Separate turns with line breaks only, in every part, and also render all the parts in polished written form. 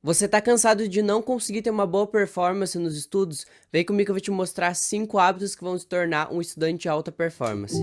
Você tá cansado de não conseguir ter uma boa performance nos estudos? Vem comigo que eu vou te mostrar 5 hábitos que vão te tornar um estudante de alta performance.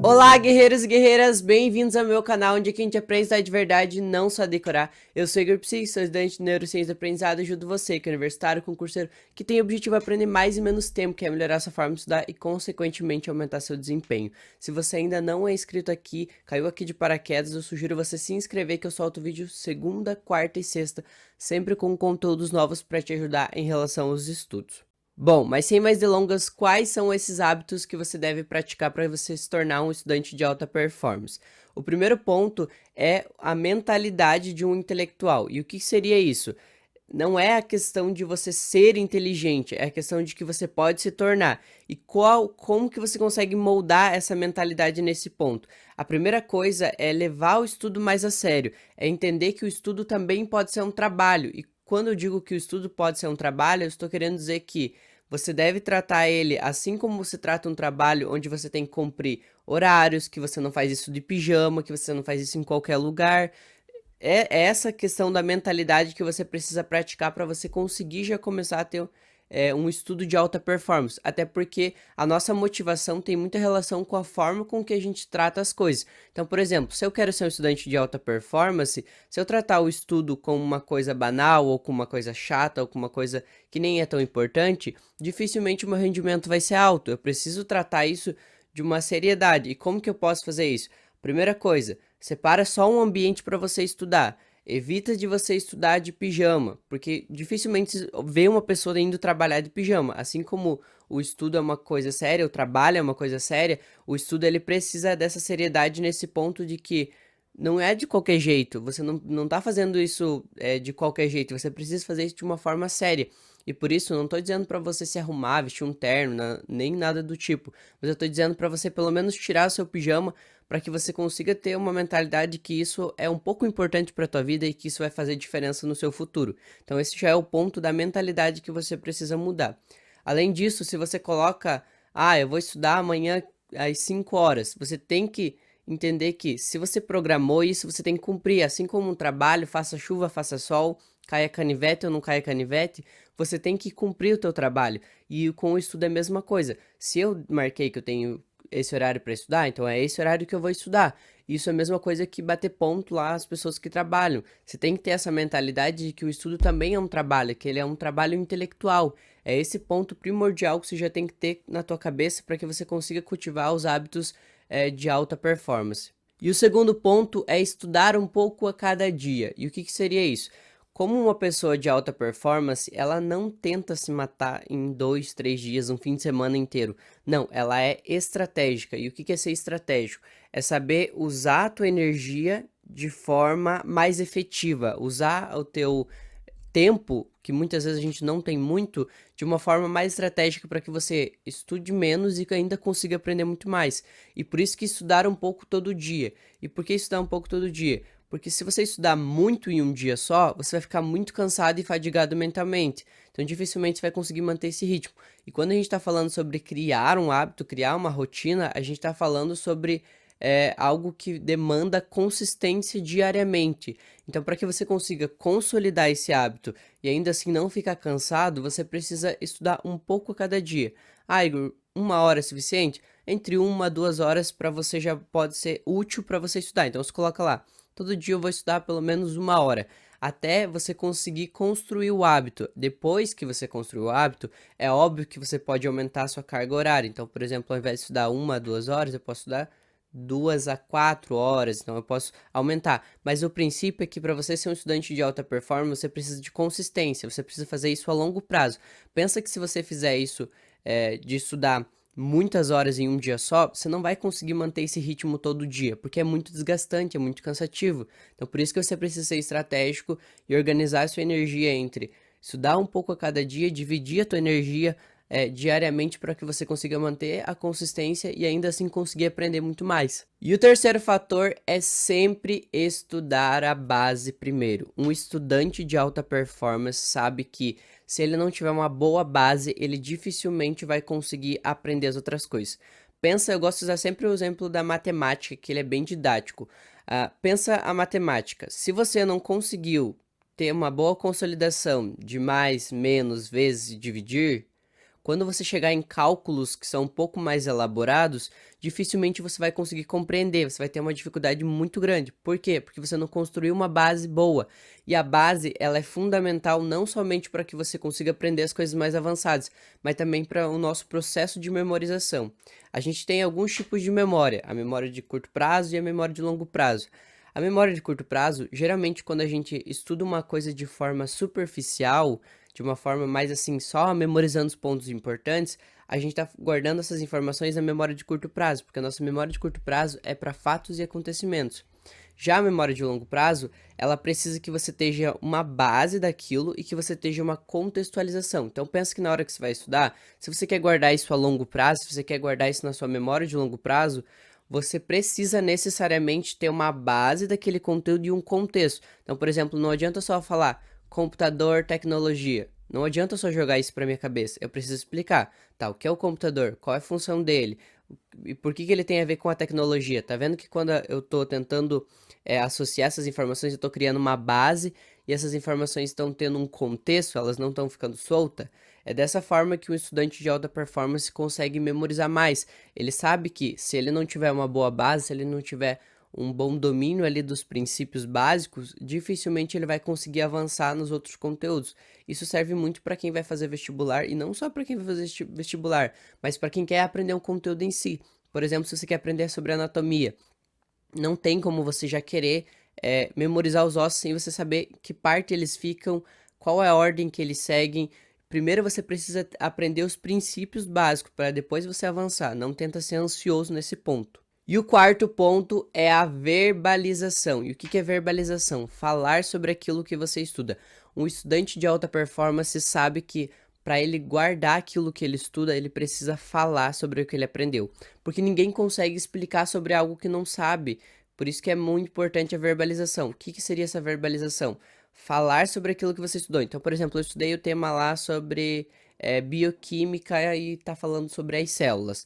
Olá, guerreiros e guerreiras, bem-vindos ao meu canal, onde aqui a gente aprende a estudar de verdade e não só decorar. Eu sou Igor Psi, sou estudante de Neurociência do Aprendizado e ajudo você, que é universitário, concurseiro, que tem o objetivo de aprender mais em menos tempo, que é melhorar sua forma de estudar e, consequentemente, aumentar seu desempenho. Se você ainda não é inscrito aqui, caiu aqui de paraquedas, eu sugiro você se inscrever, que eu solto vídeo segunda, quarta e sexta, sempre com conteúdos novos para te ajudar em relação aos estudos. Bom, mas sem mais delongas, quais são esses hábitos que você deve praticar para você se tornar um estudante de alta performance? O primeiro ponto é a mentalidade de um intelectual. E o que seria isso? Não é a questão de você ser inteligente, é a questão de que você pode se tornar. E como que você consegue moldar essa mentalidade nesse ponto? A primeira coisa é levar o estudo mais a sério, é entender que o estudo também pode ser um trabalho. E quando eu digo que o estudo pode ser um trabalho, eu estou querendo dizer que você deve tratar ele assim como você trata um trabalho onde você tem que cumprir horários, que você não faz isso de pijama, que você não faz isso em qualquer lugar. É essa questão da mentalidade que você precisa praticar para você conseguir já começar a ter um estudo de alta performance. Até porque a nossa motivação tem muita relação com a forma com que a gente trata as coisas. Então, por exemplo, se eu quero ser um estudante de alta performance, se eu tratar o estudo como uma coisa banal, ou como uma coisa chata, ou como uma coisa que nem é tão importante, dificilmente o meu rendimento vai ser alto. Eu preciso tratar isso de uma seriedade. E como que eu posso fazer isso? Primeira coisa, separa só um ambiente para você estudar. Evita de você estudar de pijama, porque dificilmente vê uma pessoa indo trabalhar de pijama. Assim como o estudo é uma coisa séria, o trabalho é uma coisa séria, o estudo ele precisa dessa seriedade nesse ponto de que não é de qualquer jeito. Você não tá fazendo isso de qualquer jeito. Você precisa fazer isso de uma forma séria. E por isso, eu não tô dizendo para você se arrumar, vestir um terno, nem nada do tipo. Mas eu tô dizendo para você pelo menos tirar o seu pijama para que você consiga ter uma mentalidade que isso é um pouco importante para tua vida e que isso vai fazer diferença no seu futuro. Então esse já é o ponto da mentalidade que você precisa mudar. Além disso, se você coloca, eu vou estudar amanhã às 5 horas, você tem que entender que se você programou isso, você tem que cumprir, assim como um trabalho, faça chuva, faça sol, caia canivete ou não caia canivete, você tem que cumprir o teu trabalho. E com o estudo é a mesma coisa. Se eu marquei que eu tenho esse horário para estudar, então é esse horário que eu vou estudar. Isso é a mesma coisa que bater ponto lá as pessoas que trabalham. Você tem que ter essa mentalidade de que o estudo também é um trabalho, que ele é um trabalho intelectual. É esse ponto primordial que você já tem que ter na tua cabeça para que você consiga cultivar os hábitos de alta performance. E o segundo ponto é estudar um pouco a cada dia. E o que seria isso? Como uma pessoa de alta performance, ela não tenta se matar em 2, 3 dias, um fim de semana inteiro. Não, ela é estratégica. E o que é ser estratégico? É saber usar a tua energia de forma mais efetiva, usar o teu tempo, que muitas vezes a gente não tem muito, de uma forma mais estratégica para que você estude menos e que ainda consiga aprender muito mais. E por isso que estudar um pouco todo dia. E por que estudar um pouco todo dia? Porque se você estudar muito em um dia só, você vai ficar muito cansado e fadigado mentalmente. Então dificilmente você vai conseguir manter esse ritmo. E quando a gente está falando sobre criar um hábito, criar uma rotina, a gente está falando sobre algo que demanda consistência diariamente. Então, para que você consiga consolidar esse hábito e ainda assim não ficar cansado, você precisa estudar um pouco a cada dia. Igor, 1 hora é suficiente? Entre 1 a 2 horas para você já pode ser útil para você estudar. Então, você coloca lá, todo dia eu vou estudar pelo menos 1 hora. Até você conseguir construir o hábito. Depois que você construir o hábito, é óbvio que você pode aumentar a sua carga horária. Então, por exemplo, ao invés de estudar 1 a 2 horas, eu posso estudar 2 a 4 horas, então eu posso aumentar. Mas o princípio é que para você ser um estudante de alta performance, você precisa de consistência, você precisa fazer isso a longo prazo. Pensa que se você fizer isso de estudar muitas horas em um dia só, você não vai conseguir manter esse ritmo todo dia, porque é muito desgastante, é muito cansativo. Então por isso que você precisa ser estratégico e organizar a sua energia entre estudar um pouco a cada dia, dividir a tua energia diariamente para que você consiga manter a consistência e ainda assim conseguir aprender muito mais. E o terceiro fator é sempre estudar a base primeiro. Um estudante de alta performance sabe que se ele não tiver uma boa base, ele dificilmente vai conseguir aprender as outras coisas. Pensa, eu gosto de usar sempre o exemplo da matemática, que ele é bem didático. Pensa a matemática. Se você não conseguiu ter uma boa consolidação de mais, menos, vezes e dividir, quando você chegar em cálculos que são um pouco mais elaborados, dificilmente você vai conseguir compreender, você vai ter uma dificuldade muito grande. Por quê? Porque você não construiu uma base boa. E a base, ela é fundamental não somente para que você consiga aprender as coisas mais avançadas, mas também para o nosso processo de memorização. A gente tem alguns tipos de memória, a memória de curto prazo e a memória de longo prazo. A memória de curto prazo, geralmente quando a gente estuda uma coisa de forma superficial, de uma forma mais assim, só memorizando os pontos importantes, a gente está guardando essas informações na memória de curto prazo, porque a nossa memória de curto prazo é para fatos e acontecimentos. Já a memória de longo prazo, ela precisa que você tenha uma base daquilo e que você tenha uma contextualização. Então pensa que na hora que você vai estudar, se você quer guardar isso a longo prazo, se você quer guardar isso na sua memória de longo prazo, você precisa necessariamente ter uma base daquele conteúdo e um contexto. Então, por exemplo, não adianta só falar computador, tecnologia. Não adianta só jogar isso para minha cabeça. Eu preciso explicar, tá? O que é o computador? Qual é a função dele? E por que ele tem a ver com a tecnologia? Tá vendo que quando eu tô tentando associar essas informações, eu tô criando uma base e essas informações estão tendo um contexto, elas não estão ficando soltas? É dessa forma que um estudante de alta performance consegue memorizar mais. Ele sabe que se ele não tiver uma boa base, se ele não tiver um bom domínio ali dos princípios básicos, dificilmente ele vai conseguir avançar nos outros conteúdos. Isso serve muito para quem vai fazer vestibular e não só para quem vai fazer vestibular, mas para quem quer aprender um conteúdo em si. Por exemplo, se você quer aprender sobre anatomia, não tem como você já querer memorizar os ossos sem você saber que parte eles ficam, qual é a ordem que eles seguem. Primeiro você precisa aprender os princípios básicos para depois você avançar. Não tenta ser ansioso nesse ponto. E o quarto ponto é a verbalização. E o que é verbalização? Falar sobre aquilo que você estuda. Um estudante de alta performance sabe que para ele guardar aquilo que ele estuda, ele precisa falar sobre o que ele aprendeu. Porque ninguém consegue explicar sobre algo que não sabe. Por isso que é muito importante a verbalização. O que seria essa verbalização? Falar sobre aquilo que você estudou. Então, por exemplo, eu estudei o tema lá sobre bioquímica e está falando sobre as células.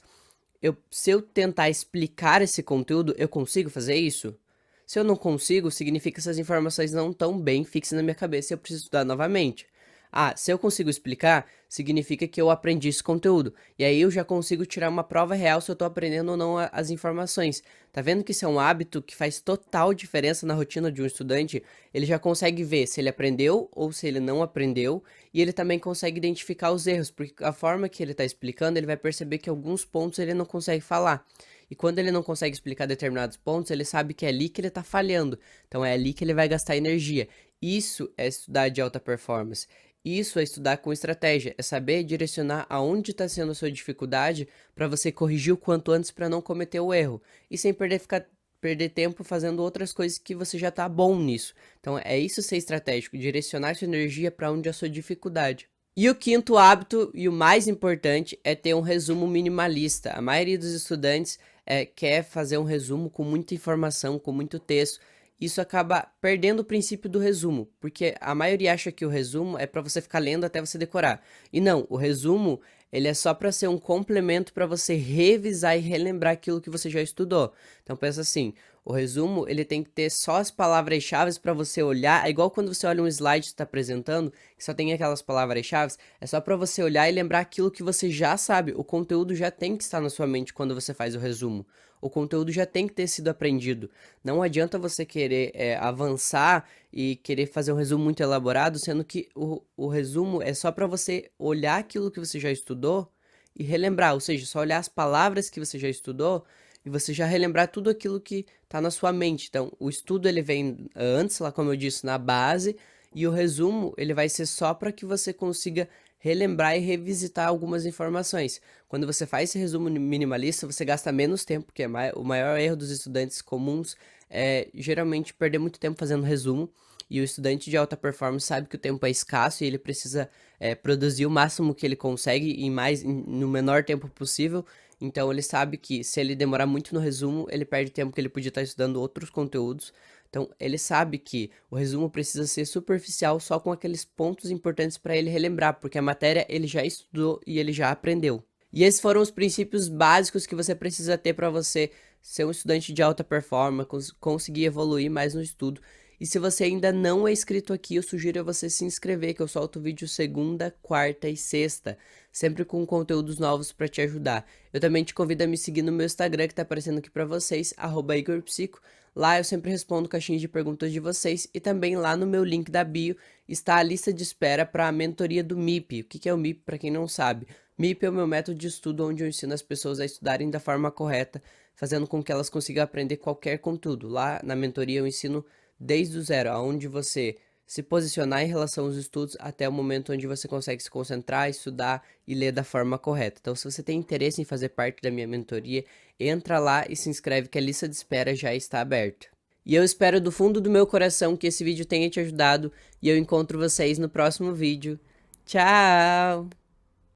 Se eu tentar explicar esse conteúdo, eu consigo fazer isso? Se eu não consigo, significa que essas informações não estão bem fixas na minha cabeça e eu preciso estudar novamente. Se eu consigo explicar, significa que eu aprendi esse conteúdo. E aí eu já consigo tirar uma prova real se eu estou aprendendo ou não as informações. Tá vendo que isso é um hábito que faz total diferença na rotina de um estudante? Ele já consegue ver se ele aprendeu ou se ele não aprendeu. E ele também consegue identificar os erros, porque a forma que ele está explicando, ele vai perceber que alguns pontos ele não consegue falar. E quando ele não consegue explicar determinados pontos, ele sabe que é ali que ele está falhando. Então é ali que ele vai gastar energia. Isso é estudar de alta performance. Isso é estudar com estratégia, é saber direcionar aonde está sendo a sua dificuldade para você corrigir o quanto antes para não cometer o erro. E sem perder tempo fazendo outras coisas que você já está bom nisso. Então é isso ser estratégico, direcionar sua energia para onde é a sua dificuldade. E o quinto hábito, e o mais importante, é ter um resumo minimalista. A maioria dos estudantes quer fazer um resumo com muita informação, com muito texto. Isso acaba perdendo o princípio do resumo, porque a maioria acha que o resumo é para você ficar lendo até você decorar. E não, o resumo ele é só para ser um complemento para você revisar e relembrar aquilo que você já estudou. Então pensa assim, o resumo ele tem que ter só as palavras-chave para você olhar, é igual quando você olha um slide que está apresentando, que só tem aquelas palavras-chave, é só para você olhar e lembrar aquilo que você já sabe. O conteúdo já tem que estar na sua mente quando você faz o resumo. O conteúdo já tem que ter sido aprendido. Não adianta você querer avançar e querer fazer um resumo muito elaborado, sendo que o resumo é só para você olhar aquilo que você já estudou e relembrar, ou seja, só olhar as palavras que você já estudou e você já relembrar tudo aquilo que está na sua mente. Então, o estudo ele vem antes, lá como eu disse, na base, e o resumo ele vai ser só para que você consiga relembrar e revisitar algumas informações. Quando você faz esse resumo minimalista, você gasta menos tempo, que é o maior erro dos estudantes comuns é geralmente perder muito tempo fazendo resumo. E o estudante de alta performance sabe que o tempo é escasso e ele precisa produzir o máximo que ele consegue no menor tempo possível. Então ele sabe que se ele demorar muito no resumo, ele perde tempo que ele podia estar estudando outros conteúdos. Então ele sabe que o resumo precisa ser superficial, só com aqueles pontos importantes para ele relembrar, porque a matéria ele já estudou e ele já aprendeu. E esses foram os princípios básicos que você precisa ter para você ser um estudante de alta performance, conseguir evoluir mais no estudo. E se você ainda não é inscrito aqui, eu sugiro a você se inscrever, que eu solto vídeo segunda, quarta e sexta, sempre com conteúdos novos para te ajudar. Eu também te convido a me seguir no meu Instagram, que tá aparecendo aqui para vocês, @IgorPsico. Lá eu sempre respondo caixinhas de perguntas de vocês, e também lá no meu link da bio está a lista de espera para a mentoria do MIP. O que é o MIP, para quem não sabe? MIP é o meu método de estudo, onde eu ensino as pessoas a estudarem da forma correta, fazendo com que elas consigam aprender qualquer conteúdo. Lá na mentoria eu ensino desde o zero, aonde você se posicionar em relação aos estudos até o momento onde você consegue se concentrar, estudar e ler da forma correta. Então, se você tem interesse em fazer parte da minha mentoria, entra lá e se inscreve, que a lista de espera já está aberta. E eu espero do fundo do meu coração que esse vídeo tenha te ajudado, e eu encontro vocês no próximo vídeo. Tchau!